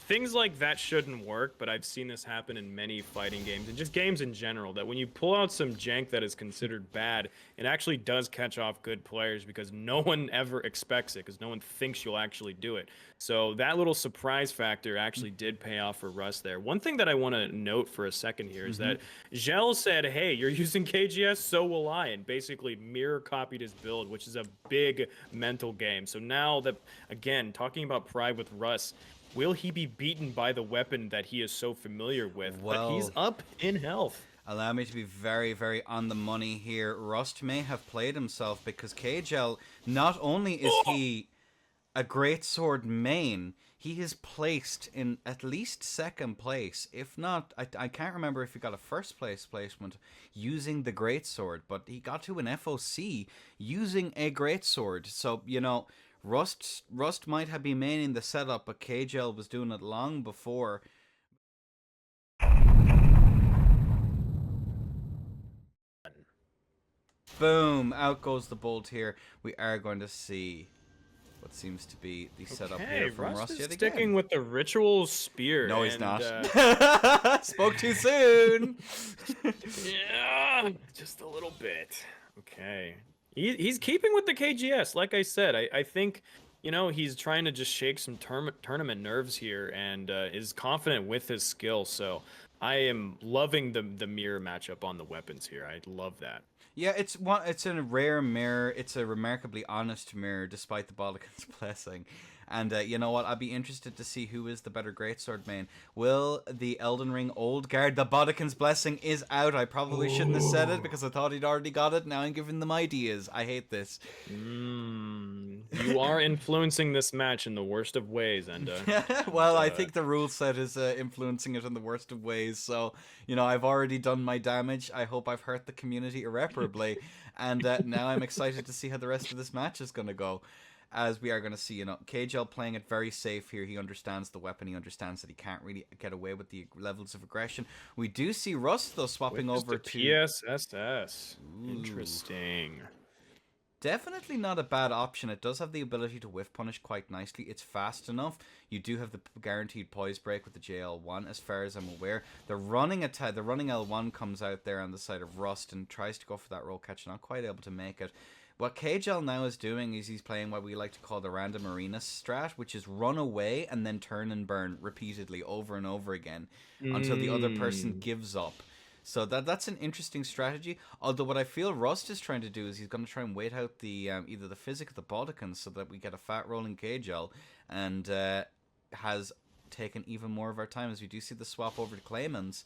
Things like that shouldn't work, but I've seen this happen in many fighting games and just games in general, that when you pull out some jank that is considered bad, it actually does catch off good players because no one ever expects it, because no one thinks you'll actually do it. So that little surprise factor actually did pay off for Rust there. One thing that I want to note for a second here is that Gel said, hey, you're using KGS, so will I, and basically mirror copied his build, which is a big mental game. So now that, again, talking about pride with Rust, will he be beaten by the weapon that he is so familiar with? But he's up in health. Allow me to be very, very on the money here. Rust may have played himself because KGL, not only is he a Greatsword main, he is placed in at least second place. If not, I can't remember if he got a first place placement using the Greatsword, but he got to an FOC using a Greatsword. So, Rust might have been maining the setup, but KGL was doing it long before. Boom! Out goes the bolt here. We are going to see what seems to be the setup here from Rust is yet sticking again. with the ritual spear. No, he's and, not. Spoke too soon. Yeah, just a little bit. Okay. He's keeping with the KGS, like I said. I think, he's trying to just shake some tournament nerves here and is confident with his skill. So I am loving the mirror matchup on the weapons here. I love that. Yeah, it's a rare mirror. It's a remarkably honest mirror, despite the Baldikins Blessing. And you know what? I'd be interested to see who is the better Greatsword main. Will the Elden Ring Old Guard? The Baldikins Blessing is out. I probably shouldn't have said it because I thought he'd already got it. Now I'm giving them ideas. I hate this. You are influencing this match in the worst of ways, Enda. Well, I think the rule set is influencing it in the worst of ways. So, I've already done my damage. I hope I've hurt the community irreparably. And now I'm excited to see how the rest of this match is going to go. As we are going to see, KGL playing it very safe here. He understands the weapon. He understands that he can't really get away with the levels of aggression. We do see Rust, though, swapping over to PSSS. Interesting. Definitely not a bad option. It does have the ability to whiff punish quite nicely. It's fast enough. You do have the guaranteed poise break with the JL1, as far as I'm aware. The running L1 comes out there on the side of Rust and tries to go for that roll catch, not quite able to make it. What KGL now is doing is he's playing what we like to call the random arena strat, which is run away and then turn and burn repeatedly over and over again until the other person gives up. So that's an interesting strategy. Although what I feel Rust is trying to do is he's going to try and wait out the either the Physic or the Balticans so that we get a fat rolling KGL, and has taken even more of our time as we do see the swap over to Claymans.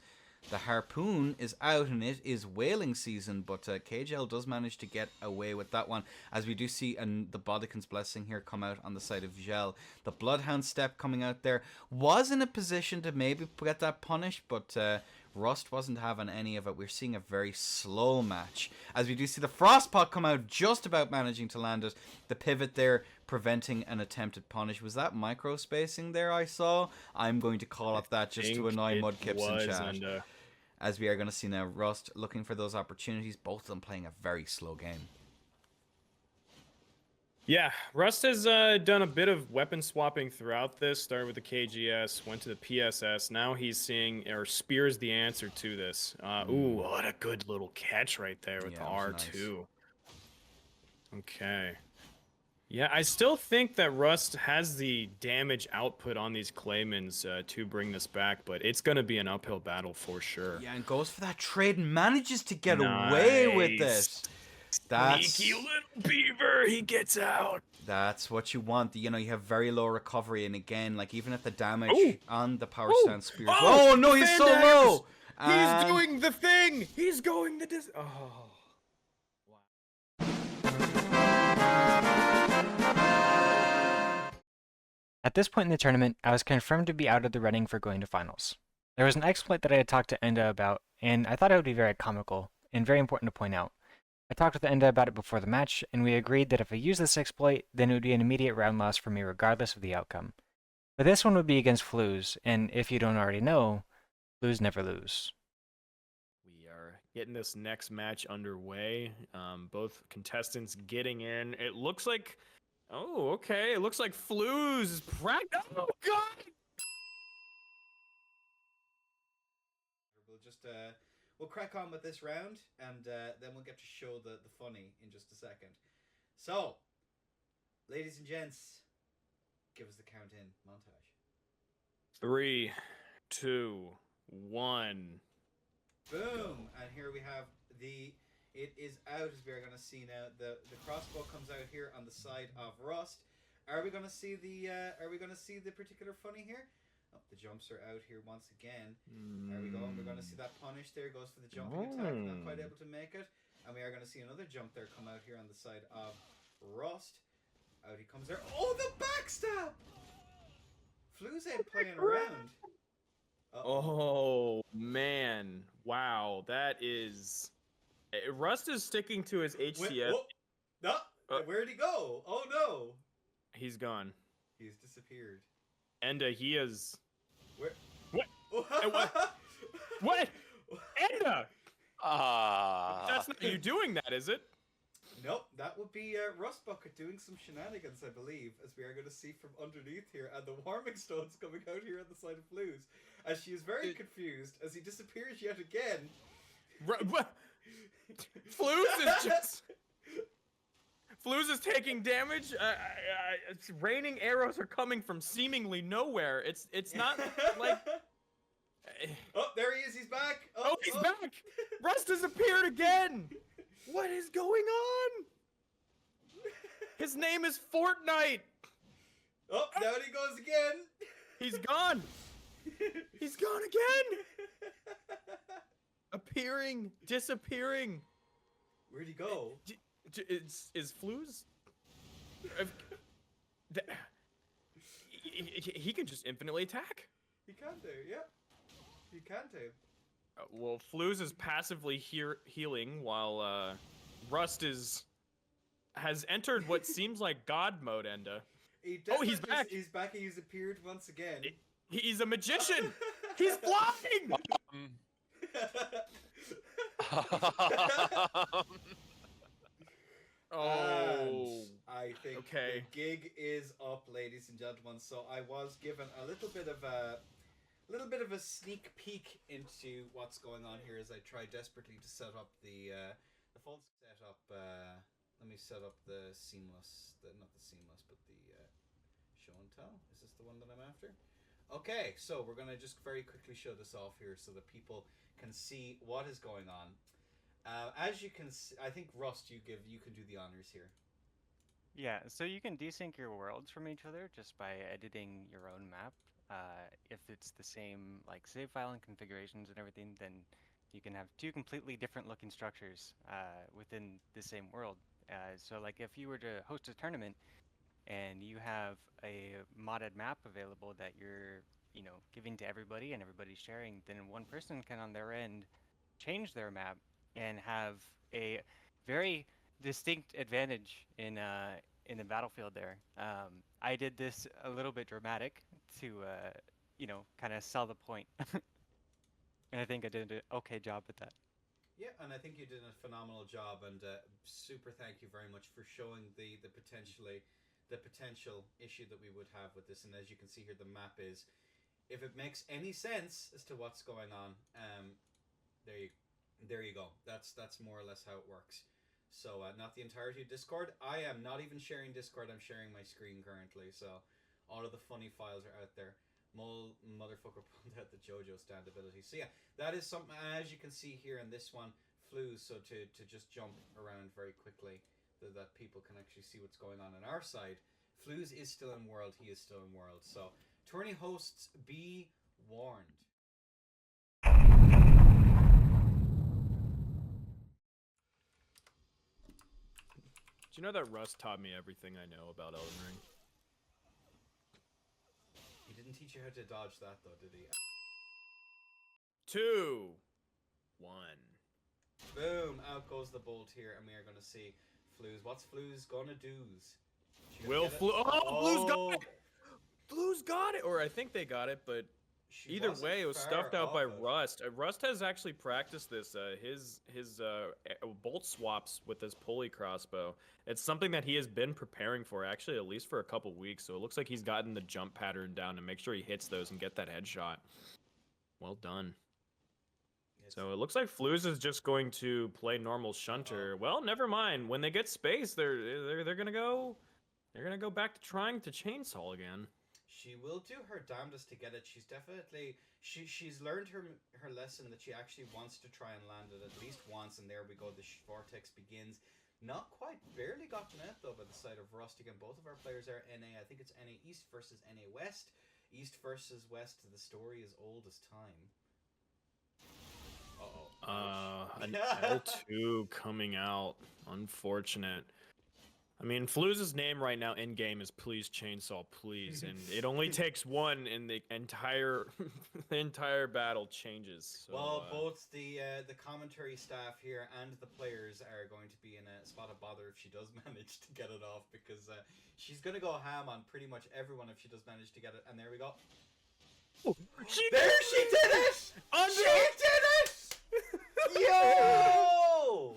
The Harpoon is out and it is whaling season, but KGL does manage to get away with that one, as we do see the Bodikins Blessing here come out on the side of Gel. The Bloodhound Step coming out there was in a position to maybe get that punished, but Rust wasn't having any of it. We're seeing a very slow match, as we do see the Frostpot come out, just about managing to land it. The pivot there preventing an attempted punish. Was that micro spacing there I saw? I'm going to call it that just to annoy Mudkips in chat. As we are going to see now Rust looking for those opportunities, both of them playing a very slow game. Yeah, Rust has done a bit of weapon swapping throughout this. Started with the KGS, went to the PSS. Now he's seeing, or Spear's the answer to this. Ooh, what a good little catch right there with the R2. Nice. Okay. Yeah, I still think that Rust has the damage output on these Claymans to bring this back, but it's going to be an uphill battle for sure. Yeah, and goes for that trade and manages to get away with this. Sneaky little beaver, he gets out. That's what you want. You have very low recovery, and again, like even if the damage on the power stance spears. Oh no, he's so low. He's doing the thing. He's going the Oh. At this point in the tournament, I was confirmed to be out of the running for going to finals. There was an exploit that I had talked to Enda about, and I thought it would be very comical, and very important to point out. I talked with Enda about it before the match, and we agreed that if I used this exploit, then it would be an immediate round loss for me regardless of the outcome. But this one would be against Flues, and if you don't already know, Flues never lose. We are getting this next match underway. Both contestants getting in. It looks like... Oh, okay. It looks like Flues is Oh, God! We'll crack on with this round, and then we'll get to show the funny in just a second. So, ladies and gents, give us the count-in montage. 3, 2, 1. Boom! And here we have it is out, as we are going to see now. The crossbow comes out here on the side of Rust. Are we going to see the particular funny here? Oh, the jumps are out here once again. There we go. We're going to see that punish there. Goes for the jumping attack. Not quite able to make it. And we are going to see another jump there come out here on the side of Rust. Out he comes there. Oh, the backstab! Flues ain't playing around. Oh, man. Wow. That is... Rust is sticking to his HCS. No, where'd he go? Oh no, he's gone. He's disappeared. Enda, he is. Where? What? What? Enda! That's not you doing that, is it? Nope, that would be Rust Bucket doing some shenanigans, I believe, as we are going to see from underneath here, and the Warming Stones coming out here on the side of Flues, as she is very confused as he disappears yet again. Flues is taking damage. It's raining arrows are coming from seemingly nowhere. It's not like. Oh, there he is. He's back. Oh, he's back. Rust has appeared again. What is going on? His name is Fortnite. Oh, down he goes again. He's gone. He's gone again. Appearing, disappearing. Where'd he go? Is Flues? He can just infinitely attack. He can do, yeah. He can do. Well, Flooz is passively healing while Rust has entered what seems like God mode, Enda. Oh, he's back. He's back. He's appeared once again. He's a magician. He's flying. Oh. And I think the gig is up, ladies and gentlemen. So I was given a little bit of a sneak peek into what's going on here as I try desperately to set up the full setup. Let me set up the seamless, not the seamless, but the show and tell. Is this the one that I'm after? Okay, so we're gonna just very quickly show this off here so that people can see what is going on. As you can see, I think Rust, you can do the honors here. Yeah, so you can desync your worlds from each other just by editing your own map. If it's the same like save file and configurations and everything, then you can have two completely different looking structures within the same world. So like if you were to host a tournament and you have a modded map available that you're, giving to everybody and everybody's sharing, then one person can on their end change their map and have a very distinct advantage in the battlefield there. I did this a little bit dramatic to kind of sell the point. And I think I did an okay job with that. Yeah, and I think you did a phenomenal job, and super thank you very much for showing the potential issue that we would have with this. And as you can see here, the map is, if it makes any sense as to what's going on, there you go. That's more or less how it works. So not the entirety of Discord. I am not even sharing Discord. I'm sharing my screen currently. So all of the funny files are out there. Motherfucker pulled out the JoJo stand ability. So yeah, that is something, as you can see here in this one, Flooz, so to just jump around very quickly, that people can actually see what's going on our side. Flooz is still in world, he is still in world. So, tourney hosts, be warned. Do you know that Rust taught me everything I know about Elden Ring? He didn't teach you how to dodge that though, did he? 2, 1. Boom! Out goes the bolt here, and we are going to see Flooz. What's Flooz gonna do? Will Flooz? Oh, Flooz got it! Flooz got it! Or I think they got it, but either way, it was stuffed out by Rust. Rust has actually practiced this. His bolt swaps with his pulley crossbow. It's something that he has been preparing for, actually, at least for a couple weeks. So it looks like he's gotten the jump pattern down to make sure he hits those and get that headshot. Well done. So it looks like Flooz is just going to play normal Shunter. Well, never mind. When they get space, they're gonna go back to trying to chainsaw again. She will do her damnedest to get it. She's definitely she's learned her lesson that she actually wants to try and land it at least once, and there we go. The vortex begins. Not quite, barely gotten out though by the side of Rust. Again, both of our players are NA. I think it's NA East versus NA West. East versus West. The story is old as time. An L2 coming out. Unfortunate. I mean, Flooz's name right now in game is Please Chainsaw Please, and it only takes one, and the entire battle changes. So, well, both the commentary staff here and the players are going to be in a spot of bother if she does manage to get it off, because she's going to go ham on pretty much everyone if she does manage to get it. And there we go. Oh, she did it! She did it! Yo!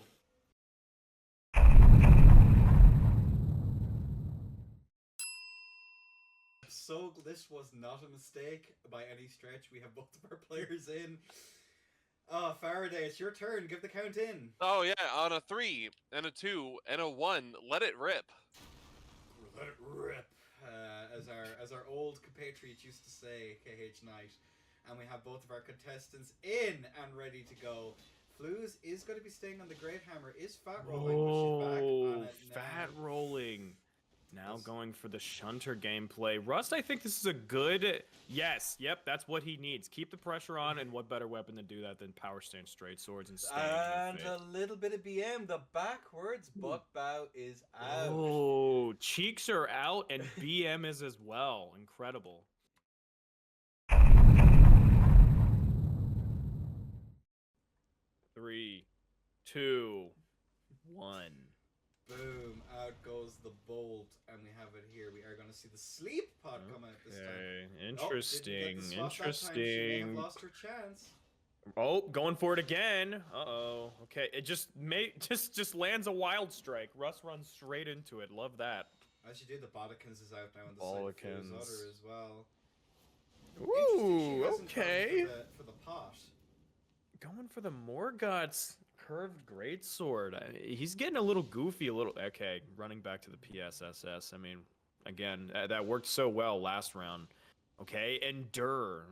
So this was not a mistake by any stretch. We have both of our players in. Faraday, it's your turn. Give the count in. Oh yeah, on a 3 and a 2 and a 1, let it rip. Let it rip. As our old compatriots used to say, KH Knight. And we have both of our contestants in and ready to go. Flooz is going to be staying on the Great Hammer. Is fat rolling, but she's back on it now. Fat rolling. Now going for the Shunter gameplay. Rust, I think this is a good... Yes, yep, that's what he needs. Keep the pressure on, and what better weapon to do that than power stance straight swords and staying And a little bit of BM. The backwards butt bow is out. Oh, cheeks are out and BM is as well. Incredible. Three, two, one. Boom, out goes the bolt, and we have it here. We are going to see the sleep pod come out this time. Okay, Oh, didn't get the swap that time. She may have lost her chance. Oh, going for it again. Uh-oh. Okay, it just lands a wild strike. Russ runs straight into it. Love that. As you do, the Bodikins is out now on the side of Fluz Udder as well. Ooh, okay. For the pot. Going for the Morgoth's curved greatsword. He's getting a little goofy, okay, running back to the PSSS. I mean, again, that worked so well last round. Okay, Endure.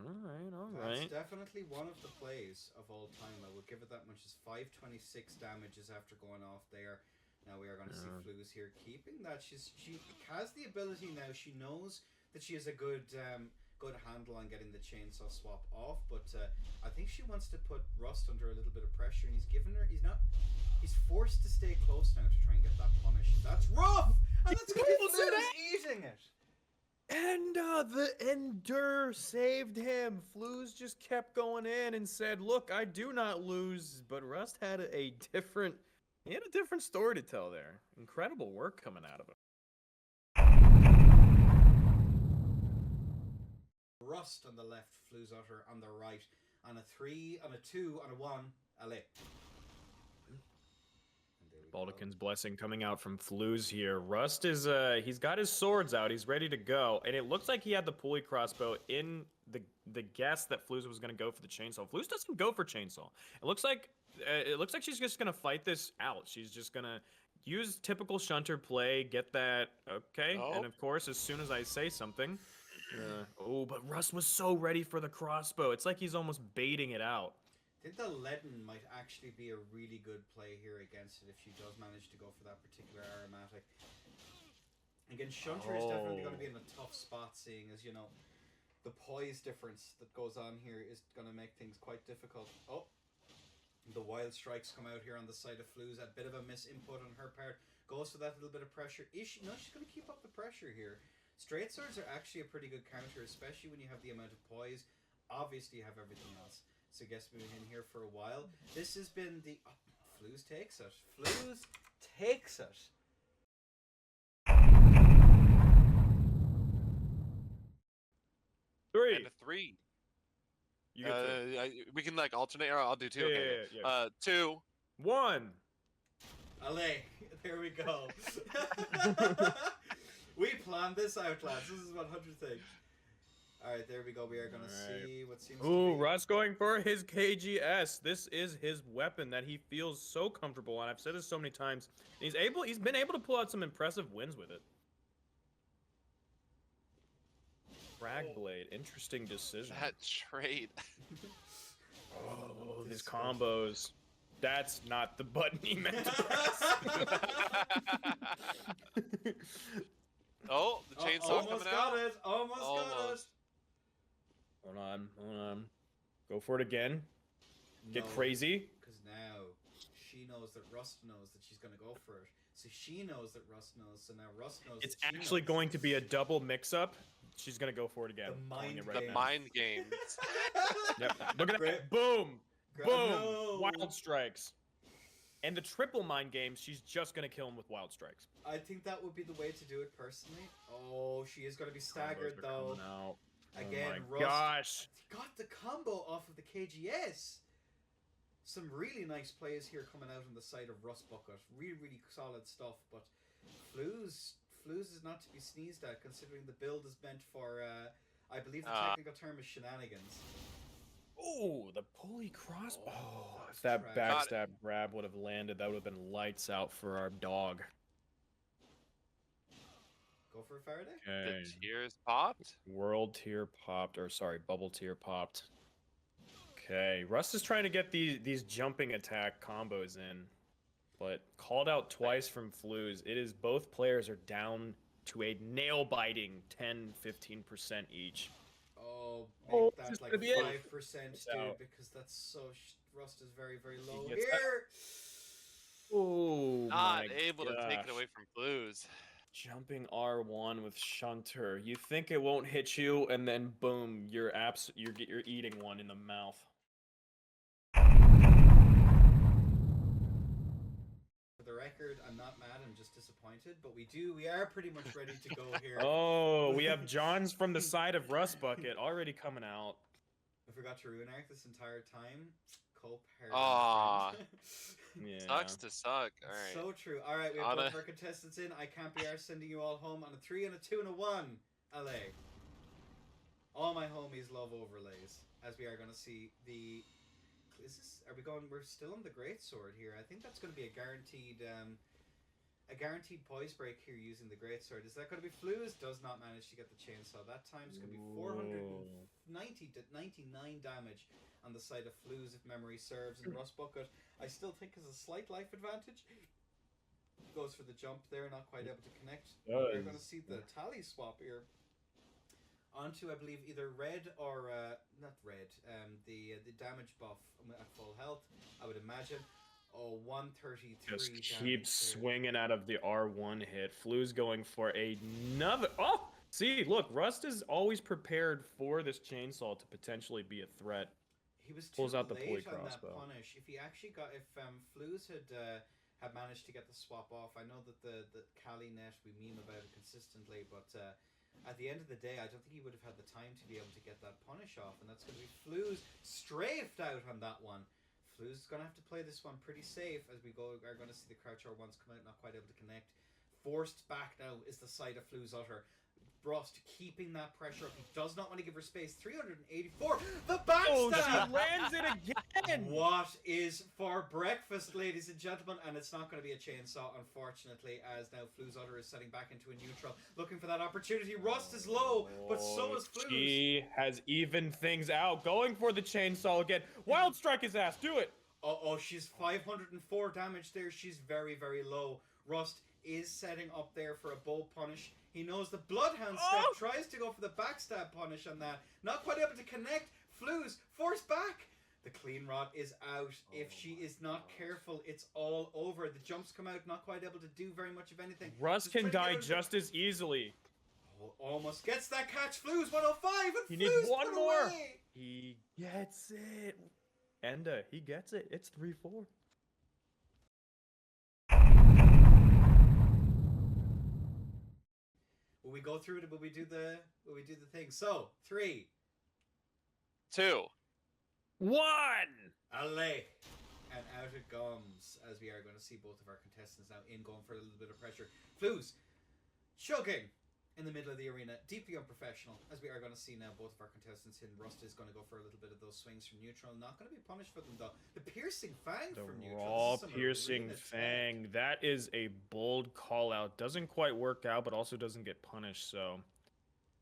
All right. That's definitely one of the plays of all time. I would give it that much as 526 damages after going off there. Now we are going to see Fluz here keeping that. She has the ability now. She knows that she has a good handle on getting the chainsaw swap off, but I think she wants to put Rust under a little bit of pressure, and he's forced to stay close now to try and get that punish. And that's rough, and that's Fluz eating it. And the Endure saved him. Fluz just kept going in and said, "Look, I do not lose." But Rust had a different story to tell there. Incredible work coming out of him. Rust on the left, Fluz Udder on the right, on a 3, on a 2, on a 1, LA. Baldikin's Blessing coming out from Fluz here. Rust is, he's got his swords out. He's ready to go. And it looks like he had the pulley crossbow in the guess that Fluz was going to go for the chainsaw. Fluz doesn't go for chainsaw. It looks like she's just going to fight this out. She's just going to use typical shunter play, get that, okay. Oh. And of course, as soon as I say something, oh, but Rust was so ready for the crossbow. It's like he's almost baiting it out. I think the Leaden might actually be a really good play here against it if she does manage to go for that particular aromatic. Again, Shunter is definitely going to be in a tough spot, seeing as, you know, the poise difference that goes on here is going to make things quite difficult. Oh, the wild strikes come out here on the side of Fluz. A bit of a miss input on her part. Goes for that little bit of pressure. Is she? No, she's going to keep up the pressure here. Straight swords are actually a pretty good counter, especially when you have the amount of poise. Obviously, you have everything else. So guess we've been in here for a while. This has been the... Oh, Fluz takes it. Fluz takes it. Three. And a 3. You get we can like alternate. Or I'll do 2. Yeah. 2. 1. Allez, there we go. We planned this out, lads. This is 100 things. Alright, there we go. We are going to see what seems to be... Russ going for his KGS. This is his weapon that he feels so comfortable, and I've said this so many times. He's been able to pull out some impressive wins with it. Frag Blade, interesting decision. That trade. Oh, his combos. That's not the button he meant to press. Oh, the chainsaw almost coming got out. it. Almost got it. Hold on. Go for it again. Get crazy. Because now she knows that Rust knows that she's going to go for it. So she knows that Rust knows. So now Rust knows. It's that she actually knows. going to be a double mix-up. She's going to go for it again. The mind Calling it game. right The now. mind games. Yep. Look at Great. that. Boom. Boom. No. Wild strikes. And the triple mind games, she's just going to kill him with wild strikes. I think that would be the way to do it personally. Oh, she is going to be staggered Combos are though. coming out. Again, oh my Rust gosh. got the combo off of the KGS. Some really nice plays here coming out on the side of Rust Bucket. Really, really solid stuff. But Fluz is not to be sneezed at, considering the build is meant for, I believe the technical term is shenanigans. Oh, the pulley crossbow. Oh, If that tragic. backstab grab would have landed, that would have been lights out for our dog. Go for a Faraday? Okay. The tears popped. World tier popped, or sorry, bubble tier popped. Okay, Russ is trying to get these jumping attack combos in, but called out twice from Fluz. It is both players are down to a nail-biting 10-15% each. Oh, Oh, make this that is like gonna be it. 5%, dude, out. because that's so... Rust is very, very low gets that. here. Oh, Not my able to take gosh. it away from Blues. Jumping R1 with Shunter. You think it won't hit you, and then boom, you're eating one in the mouth. For the record, I'm not mad. I'm just disappointed. But we are pretty much ready to go here. Oh, we have Johns from the side of Rust Bucket already coming out. I forgot to ruin Arc this entire time. Cope Harry. Aw. Yeah. Sucks to suck. All right. So true. All right, we have both of our contestants in. I can't be arsed sending you all home on a 3 and a 2 and a 1. LA. All my homies love overlays. As we are going to see the. Is this? Are we going? We're still on the Greatsword here. I think that's going to be a guaranteed poise break here using the Greatsword. Is that going to be Flues? Does not manage to get the chainsaw. That time is going to be 490 to 99 damage on the side of Flues, if memory serves. And Rust Bucket, I still think, has a slight life advantage. Goes for the jump there, not quite able to connect. We're going to see the tally swap here onto, I believe, either red or not red. The damage buff at full health, I would imagine. Oh, 133. Just keep swinging out of the R1 hit. Flu's going for another. Oh, see, look, Rust is always prepared for this chainsaw to potentially be a threat. He was too Pulls out the late pulley on that crossbow. punish. If he actually got, if Flues had managed to get the swap off, I know that the Kali net, we meme about it consistently, but at the end of the day, I don't think he would have had the time to be able to get that punish off, and that's going to be Flu's strafed out on that one. Flu's is going to have to play this one pretty safe as we are going to see the Crouch R1s come out, not quite able to connect. Forced back now is the side of Flu's Utter. Rust keeping that pressure up. He does not want to give her space. 384. The backstab! Oh, she lands it again! What is for breakfast, ladies and gentlemen? And it's not going to be a chainsaw, unfortunately, as now Flu's Utter is setting back into a neutral, looking for that opportunity. Rust is low, but so is Flus. She has evened things out, going for the chainsaw again. Wild Strike his ass, do it! Oh, she's 504 damage there. She's very, very low. Rust is setting up there for a bow punish. He knows the Bloodhound step, tries to go for the backstab punish on that. Not quite able to connect. Flus forced back. The clean rod is out. If she is not careful, it's all over. The jumps come out, not quite able to do very much of anything. Rust can die just as easily. Oh, almost gets that catch. Flus 105 and He Flus needs one put more. away. He gets it. Enda, he gets it. It's 3-4. Will we go through it? Will we do the thing? So 3, 2, 1. Allez. And out it comes, as we are going to see both of our contestants now in, going for a little bit of pressure. Flus chugging in the middle of the arena, deeply unprofessional, as we are going to see now both of our contestants in. Rust is going to go for a little bit of those swings from neutral. Not going to be punished for them, though. The piercing fang The from neutral. raw This is some piercing arena fang. That is a bold call out. Doesn't quite work out, but also doesn't get punished. So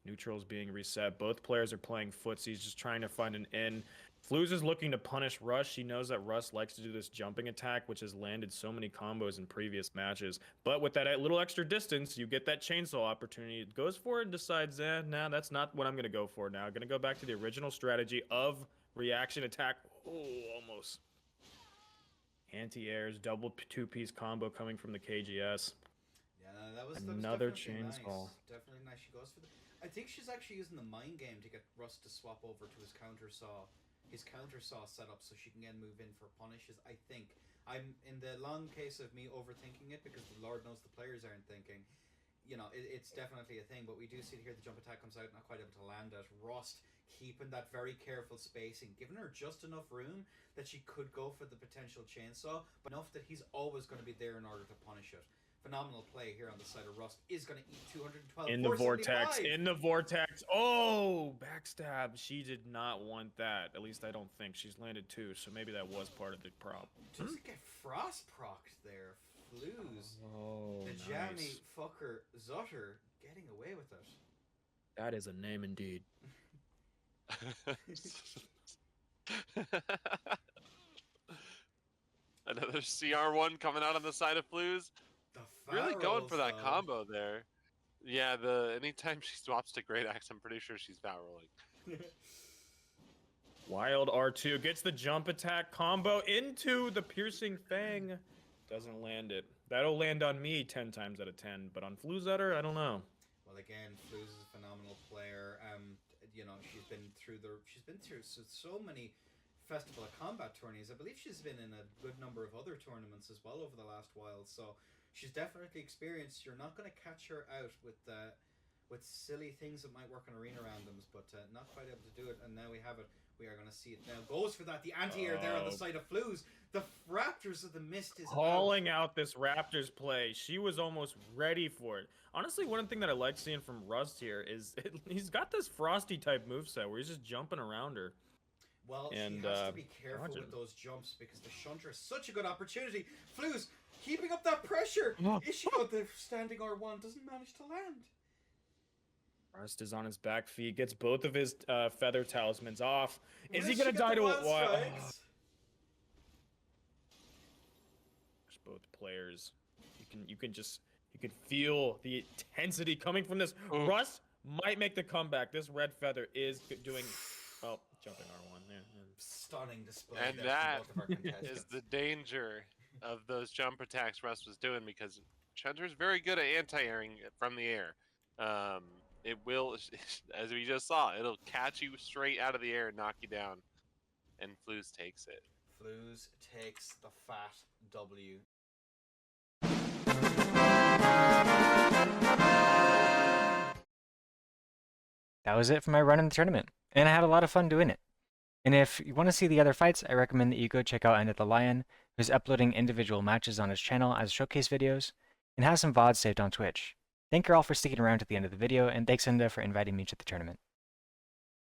neutral's being reset. Both players are playing footsies, just trying to find an in. Flus is looking to punish Rush. He knows that Russ likes to do this jumping attack, which has landed so many combos in previous matches. But with that little extra distance, you get that chainsaw opportunity. It goes for it and decides, nah, that's not what I'm going to go for now. I'm going to go back to the original strategy of reaction attack. Oh, almost. Anti-airs, double two-piece combo coming from the KGS. Yeah, that was Another definitely chainsaw. Nice. Definitely nice. She goes for the. I think she's actually using the mind game to get Rust to swap over to his counter saw set up so she can then move in for punishes. I think I'm in the long case of me overthinking it because the Lord knows the players aren't thinking. You know, it's definitely a thing, but we do see here the jump attack comes out, not quite able to land it. Rust keeping that very careful spacing, giving her just enough room that she could go for the potential chainsaw, but enough that he's always going to be there in order to punish it. Phenomenal play here on the side of Rust. Is going to eat 212. In the vortex. 475. In the vortex. Oh, backstab. She did not want that. At least I don't think. She's landed 2, so maybe that was part of the prop. Does it get frost procced there? Flus. Oh, The jammy fucker Zutter getting away with it. That is a name indeed. Another CR1 coming out on the side of Flus. The Really going for that Farrells, combo there. Yeah, anytime she swaps to Great Axe, I'm pretty sure she's fat rolling. Wild R2 gets the jump attack combo into the piercing fang. Doesn't land it. That'll land on me 10 times out of 10, but on Fluzetter, I don't know. Well, again, Fluz is a phenomenal player. You know, she's been through so many Festival of Combat tourneys. I believe she's been in a good number of other tournaments as well over the last while. So she's definitely experienced. You're not going to catch her out with silly things that might work on arena randoms, but not quite able to do it. And now we have it. We are going to see it now. Goes for that. The anti-air there on the side of Fluz. The Raptors of the Mist is calling out this Raptors play. She was almost ready for it. Honestly, one thing that I like seeing from Rust here is he's got this Frosty type moveset where he's just jumping around her. Well, and, she has to be careful with those jumps because the Shunter is such a good opportunity. Fluz keeping up that pressure. Is she got the standing R1? Doesn't manage to land. Rust is on his back feet, gets both of his feather talismans off. Is he gonna die to a wild? Both players, you can feel the intensity coming from this. Rust might make the comeback. This red feather is doing, well, jumping R1 there. Stunning display. And that is the danger of those jump attacks Rust was doing, because Shunter's very good at anti-airing from the air. It will, as we just saw, it'll catch you straight out of the air and knock you down. And Fluz takes it. Fluz takes the fat W. That was it for my run in the tournament, and I had a lot of fun doing it. And if you want to see the other fights, I recommend that you go check out End of the Lion, who's uploading individual matches on his channel as showcase videos, and has some VODs saved on Twitch. Thank you all for sticking around to the end of the video, and thanks Enda for inviting me to the tournament.